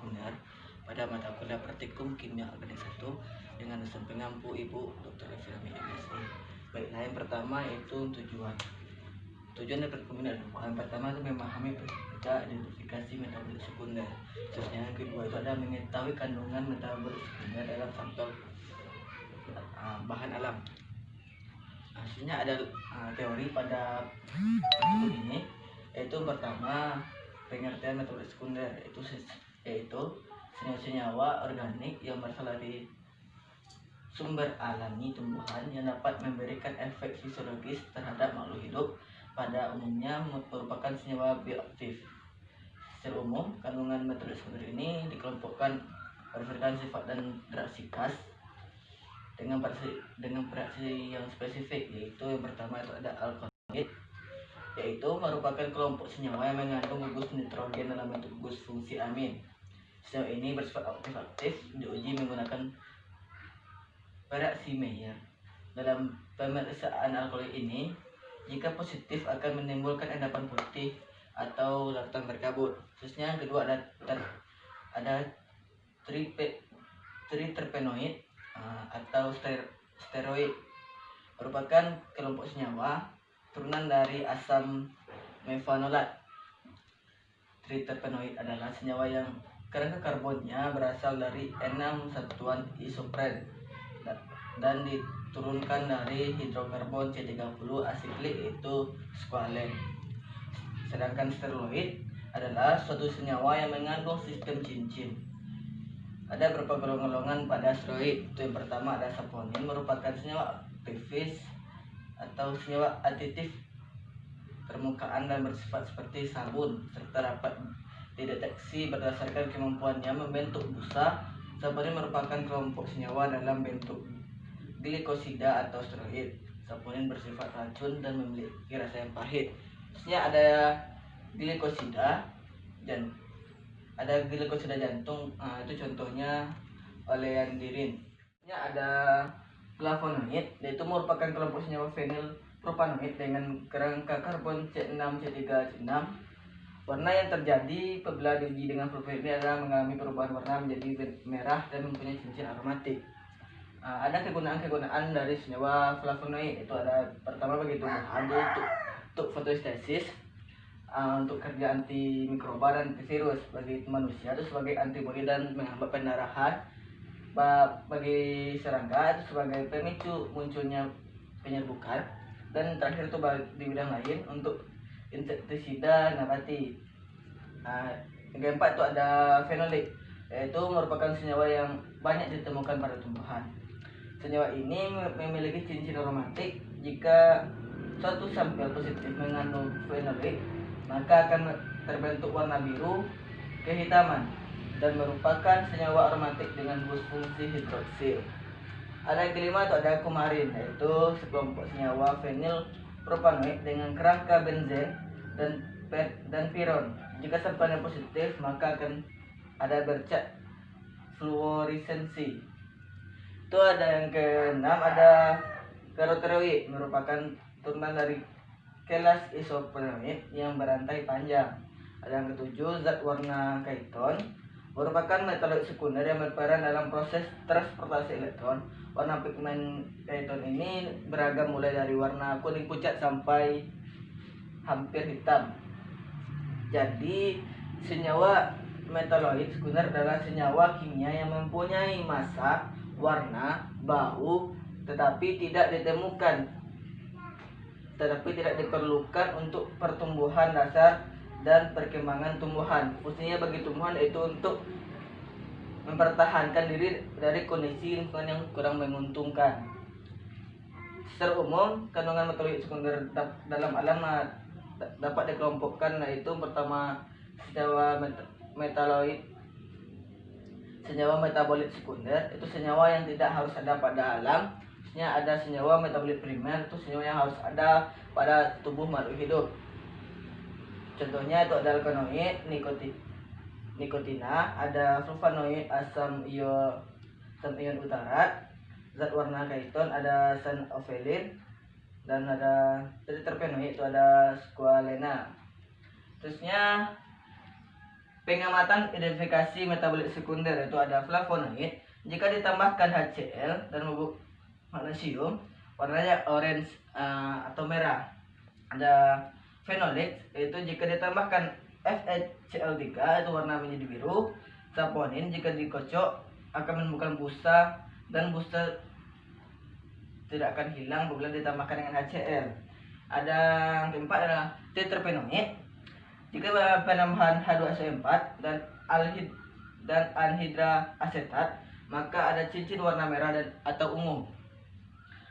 sekunder pada mata kuliah Praktikum Kimia Organik 1 dengan dosen pengampu Ibu Dr. Efirami MSI. Baiklah, yang pertama itu tujuan dari praktikum ini adalah yang pertama itu memahami kita identifikasi metabolit sekunder. Terusnya yang kedua itu ada mengetahui kandungan metabolit sekunder dalam sampel bahan alam. Hasilnya ada teori pada praktikum ini, yaitu pertama pengertian metabolit sekunder yaitu senyawa organik yang berasal dari sumber alami tumbuhan yang dapat memberikan efek fisiologis terhadap makhluk hidup, pada umumnya merupakan senyawa bioaktif. Secara umum, kandungan metabolit sekunder ini dikelompokkan berdasarkan sifat dan reaksi khas dengan reaksi yang spesifik, yaitu yang pertama itu ada alkaloid, yaitu merupakan kelompok senyawa yang mengandung gugus nitrogen dalam bentuk gugus fungsi amin. Senyawa ini bersifat aktif diuji menggunakan reaksi Maillard. Dalam pemeriksaan alkaloid ini, jika positif akan menimbulkan endapan putih atau larutan berkabut. Khususnya yang kedua ada triterpenoid atau steroid, merupakan kelompok senyawa turunan dari asam mevanolat. Triterpenoid adalah senyawa yang kerangka karbonnya berasal dari 6 satuan isopren dan diturunkan dari hidrokarbon C30 asiklik, yaitu squalene. Sedangkan steroid adalah suatu senyawa yang mengandung sistem cincin. Ada beberapa golongan pada steroid. Itu yang pertama ada saponin, merupakan senyawa aktivis atau senyawa aditif permukaan dan bersifat seperti sabun, serta dapat dideteksi berdasarkan kemampuannya membentuk busa. Saponin merupakan kelompok senyawa dalam bentuk glikosida atau steroid. Saponin bersifat racun dan memiliki rasa yang pahit. Terusnya ada glikosida dan ada glikosida jantung, itu contohnya oleandirin. Ada flavonoid, yaitu merupakan kelompok senyawa fenilpropanoid dengan kerangka karbon C6C3C6. Warna yang terjadi apabila diuji dengan flavonoid ini adalah mengalami perubahan warna menjadi merah dan mempunyai cincin aromatik. Ada kegunaan dari senyawa flavonoid, itu ada pertama bagi tumbuhan, yaitu untuk fotosintesis, untuk kerja anti mikroba dan virus. Bagi manusia itu sebagai antibodi dan menghambat pendarahan. Bagi serangga itu sebagai pemicu munculnya penyerbukan. Dan terakhir itu di bidang lain untuk insektisida nabati. Yang keempat itu ada fenolik, yaitu merupakan senyawa yang banyak ditemukan pada tumbuhan. Senyawa ini memiliki cincin aromatik. Jika suatu sampel positif mengandung fenolik, maka akan terbentuk warna biru kehitaman dan merupakan senyawa aromatik dengan gugus fungsi hidroksil. Ada yang kelima itu ada kumarin, yaitu sekelompok senyawa fenilpropanoid dengan kerangka benzen dan piron. Jika sampelnya positif, maka akan ada bercak fluoresensi. Itu ada yang keenam, ada caroteroid, merupakan turunan dari kelas isoprenoid yang berantai panjang. Ada yang ketujuh, zat warna kaiton, merupakan metaloid sekunder yang berperan dalam proses transportasi elektron. Warna pigmen kaiton ini beragam mulai dari warna kuning pucat sampai hampir hitam. Jadi senyawa metaloid sekunder adalah senyawa kimia yang mempunyai massa, warna, bau, tetapi tidak diperlukan untuk pertumbuhan dasar dan perkembangan tumbuhan. Fungsinya bagi tumbuhan yaitu untuk mempertahankan diri dari kondisi lingkungan yang kurang menguntungkan. Secara umum, kandungan metaloid sekunder dalam alam dapat dikelompokkan, yaitu pertama senyawa metabolit sekunder, itu senyawa yang tidak harus ada pada alam. Maksudnya ada senyawa metabolit primer, itu senyawa yang harus ada pada tubuh makhluk hidup. Contohnya itu ada alkaloid, nikotina, ada flavonoid, asam ion utarat, zat warna kaiton, ada xanofelin, dan ada triterpenoid, itu ada squalena. Terusnya Pengamatan identifikasi metabolit sekunder itu ada flavonoid. Jika ditambahkan HCl dan bubuk magnesium, warnanya orange atau merah. Ada phenolic, yaitu jika ditambahkan FeCl3 itu warna menjadi biru. Saponin jika dikocok akan menimbulkan busa, dan busa tidak akan hilang apabila ditambahkan dengan HCl. Ada yang keempat adalah tetrapenoid. Jika penambahan H2SO4 dan anhidra asetat, maka ada cincin warna merah atau ungu.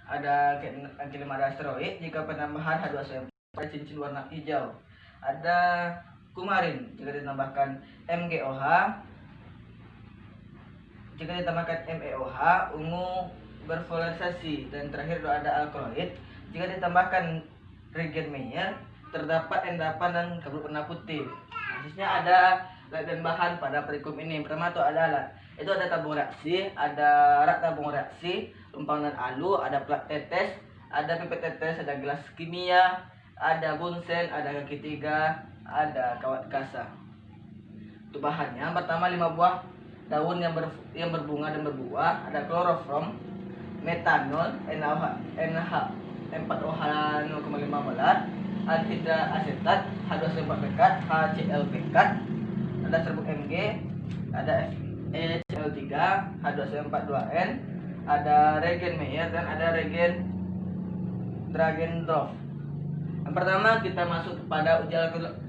Ada kelima ada asteroid. Jika penambahan H2SO4 ada cincin warna hijau. Ada kumarin jika ditambahkan MgOH. Jika ditambahkan MeOH, ungu berpolarisasi. Dan terakhir ada alkaloid. Jika ditambahkan reagen Mayer, terdapat endapan dan kabut warna putih. Khususnya ada alat dan bahan pada perikum ini. Pertama itu ada alat. Itu ada tabung reaksi, ada rak tabung reaksi, lumpang dan alu, ada plat tetes, ada pipet tetes, ada gelas kimia, ada bunsen, ada kaki tiga, ada kawat kasa. Untuk bahannya, pertama 5 buah daun yang berbunga dan berbuah, ada klorofrom, metanol, NH 4OH 0,5 molar, anhidra asetat, H2SO4 pekat, HCl pekat, ada serbuk Mg, ada FeCl3, H2SO4 2N, ada reagen Mayer, dan ada reagen Dragendorf. Yang pertama kita masuk kepada uji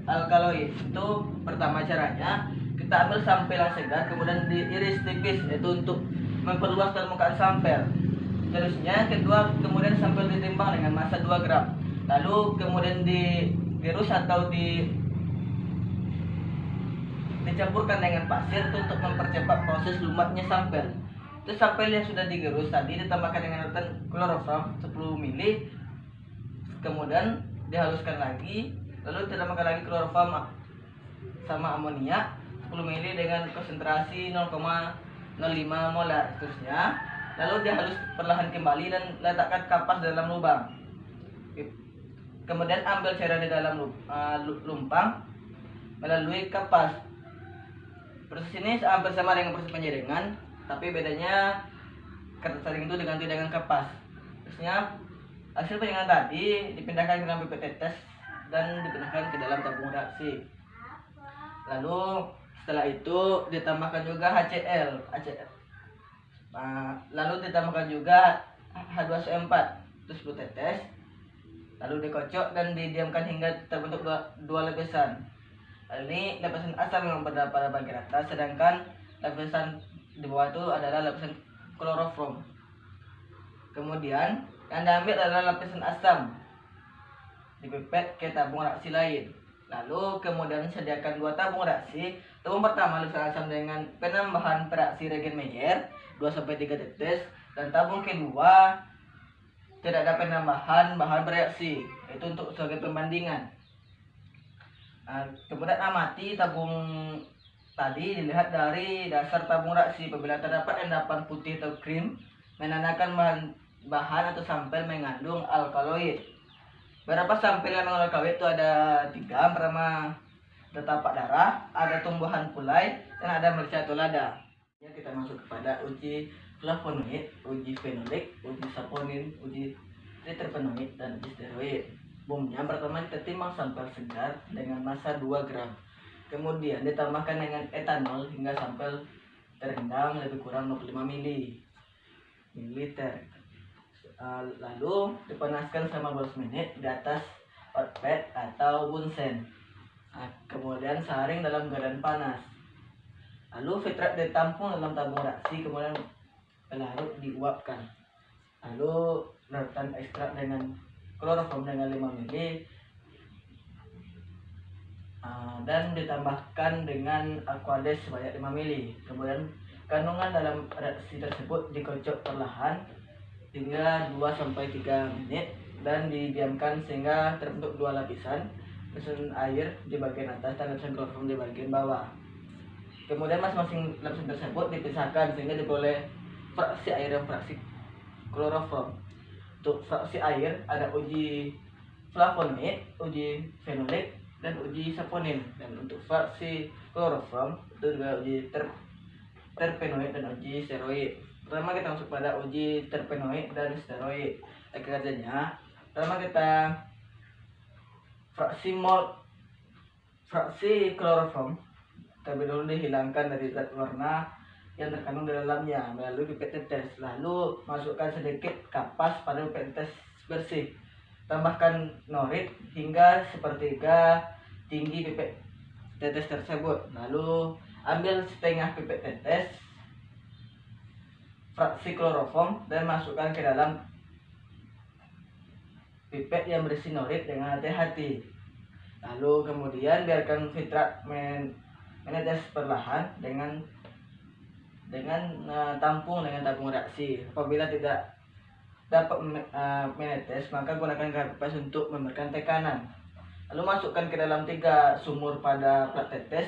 alkaloid. Itu pertama caranya kita ambil sampel yang segar, kemudian diiris tipis, yaitu untuk memperluas permukaan sampel. Terusnya kedua, kemudian sampel ditimbang dengan massa 2 gram. Lalu kemudian digerus atau dicampurkan dengan pasir untuk mempercepat proses lumatnya sampel. Itu sampel yang sudah digerus tadi ditambahkan dengan klorofrom 10 ml, kemudian dihaluskan lagi, lalu ditambahkan lagi klorofrom sama amonia 10 ml dengan konsentrasi 0,05 molar. Terusnya lalu dihalus perlahan kembali dan letakkan kapas dalam lubang. Kemudian ambil cairan di dalam lumpang melalui kapas. Proses ini hampir sama dengan proses penyaringan, tapi bedanya kertas saring itu diganti dengan kapas. Terusnya hasil penyaringan tadi dipindahkan ke dalam pipet tetes dan dipindahkan ke dalam tabung reaksi. Lalu setelah itu ditambahkan juga HCl. Lalu ditambahkan juga H2SO4 terus 10 tetes. Lalu dikocok dan didiamkan hingga terbentuk dua lapisan. Ini lapisan asam yang berada pada bagian atas, sedangkan lapisan di bawah itu adalah lapisan klorofrom. Kemudian yang diambil adalah lapisan asam, dipipet ke tabung reaksi lain. Lalu kemudian sediakan 2 tabung reaksi. Tabung pertama lapisan asam dengan penambahan reaksi reagen Mayer 2-3 tetes, dan tabung kedua tidak ada penambahan bahan bereaksi, itu untuk sebagai pembandingan. Kemudian amati tabung tadi, dilihat dari dasar tabung reaksi. Apabila terdapat endapan putih atau krim, menandakan bahan atau sampel mengandung alkaloid. Beberapa sampel yang mengandung alkaloid itu ada 3. Pertama, ada tapak darah, ada tumbuhan pulai, dan ada merica atau lada. Ya, kita masuk kepada uji flavonoid, uji phenolic, uji saponin, uji tetrapenoid, dan uji steroid. Yang pertama kita timbang sampel segar dengan massa 2 gram. Kemudian ditambahkan dengan etanol hingga sampel terendam lebih kurang 25 ml. Lalu dipanaskan selama 12 menit di atas hot plate atau bunsen. Kemudian saring dalam keadaan panas. Lalu fitrat ditampung dalam tabung reaksi, kemudian larut diuapkan. Lalu larutan ekstrak dengan klorofrom dengan 5 ml dan ditambahkan dengan aquades sebanyak 5 ml. Kemudian kandungan dalam reaksi tersebut dikocok perlahan hingga 2-3 menit dan didiamkan sehingga terbentuk 2 lapisan, lapisan air di bagian atas dan lapisan klorofrom di bagian bawah. Kemudian masing-masing lapisan tersebut dipisahkan sehingga diperoleh fraksi air dan fraksi klorofrom. Untuk fraksi air ada uji flavonoid, uji phenolic, dan uji saponin. Dan untuk fraksi kloroform itu juga uji terpenoid dan uji steroid. Pertama kita masuk pada uji terpenoid dan steroid. Kerjanya pertama kita fraksi kloroform terlebih dahulu dihilangkan dari zat warna yang terkandung di dalamnya melalui pipet tetes. Lalu masukkan sedikit kapas pada pipet tetes bersih. Tambahkan norit hingga sepertiga tinggi pipet tetes tersebut. Lalu ambil setengah pipet tetes fraksi kloroform dan masukkan ke dalam pipet yang berisi norit dengan hati-hati. Lalu kemudian biarkan filtrat menetes perlahan dengan tampung reaksi. Apabila tidak dapat menetes, maka gunakan kapas untuk memberikan tekanan. Lalu masukkan ke dalam 3 sumur pada plat tetes,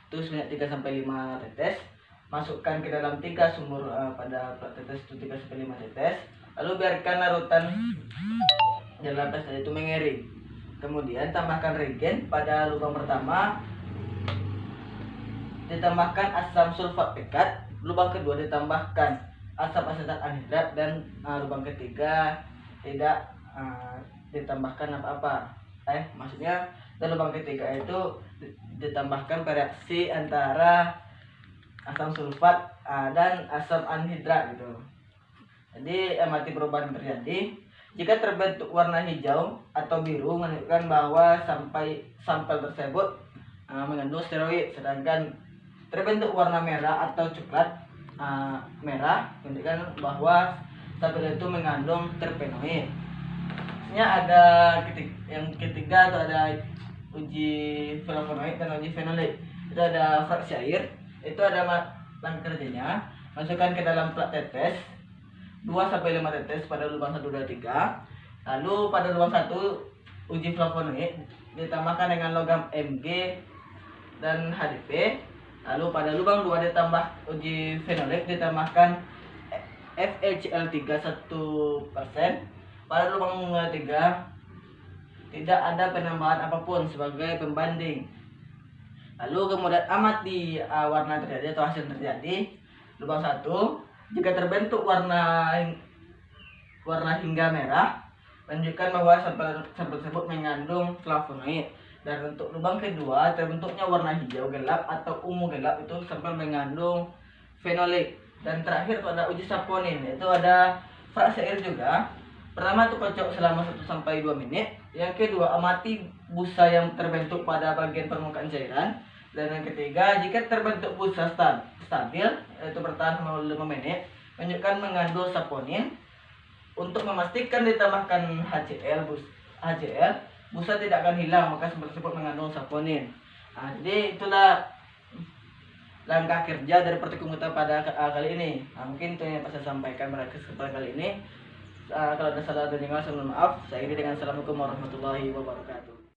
itu sebanyak 3-5 tetes. Masukkan ke dalam 3 sumur pada plat tetes itu 3-5 tetes. Lalu biarkan larutan dalam plastik itu mengering. Kemudian tambahkan reagen pada lubang pertama, ditambahkan asam sulfat pekat. Lubang kedua ditambahkan asam asetat anhidrat, dan lubang ketiga tidak ditambahkan apa-apa. Maksudnya dan lubang ketiga itu ditambahkan reaksi antara asam sulfat dan asam anhidrat gitu. Jadi amati perubahan terjadi. Jika terbentuk warna hijau atau biru menunjukkan bahwa sampel tersebut mengandung steroid, sedangkan terbentuk warna merah atau coklat merah menunjukkan bahwa sampel itu mengandung terpenoid. Sebenarnya ada yang ketiga atau ada uji flavonoid dan uji fenolik. Itu ada fraksi air, itu ada langkah kerjanya. Masukkan ke dalam plat tetes 2-5 tetes pada lubang 1, 2, 3. Lalu pada lubang 1 uji flavonoid ditambahkan dengan logam Mg dan HDP. Lalu pada lubang 2 ditambah uji fenolik ditambahkan FeCl3 1%. Pada lubang 3 tidak ada penambahan apapun sebagai pembanding. Lalu kemudian amati warna terjadi atau hasil terjadi. Lubang 1, jika terbentuk warna hingga merah, menunjukkan bahwa sampel tersebut mengandung flavonoid. Dan untuk lubang kedua, terbentuknya warna hijau gelap atau ungu gelap, itu sampel mengandung fenolik. Dan terakhir pada uji saponin, itu ada fraksi air juga. Pertama itu kocok selama 1-2 menit. Yang kedua, amati busa yang terbentuk pada bagian permukaan cairan. Dan yang ketiga, jika terbentuk busa stabil, yaitu bertahan selama 5 menit, menunjukkan mengandung saponin. Untuk memastikan ditambahkan HCl, busa tidak akan hilang, maka sampel tersebut mengandung saponin. Jadi itulah langkah kerja dari praktikum kita pada kali ini. Mungkin itu yang saya sampaikan pada kesempatan kali ini. Kalau ada salah dan dengar, saya mohon maaf. Saya akhiri dengan assalamualaikum warahmatullahi wabarakatuh.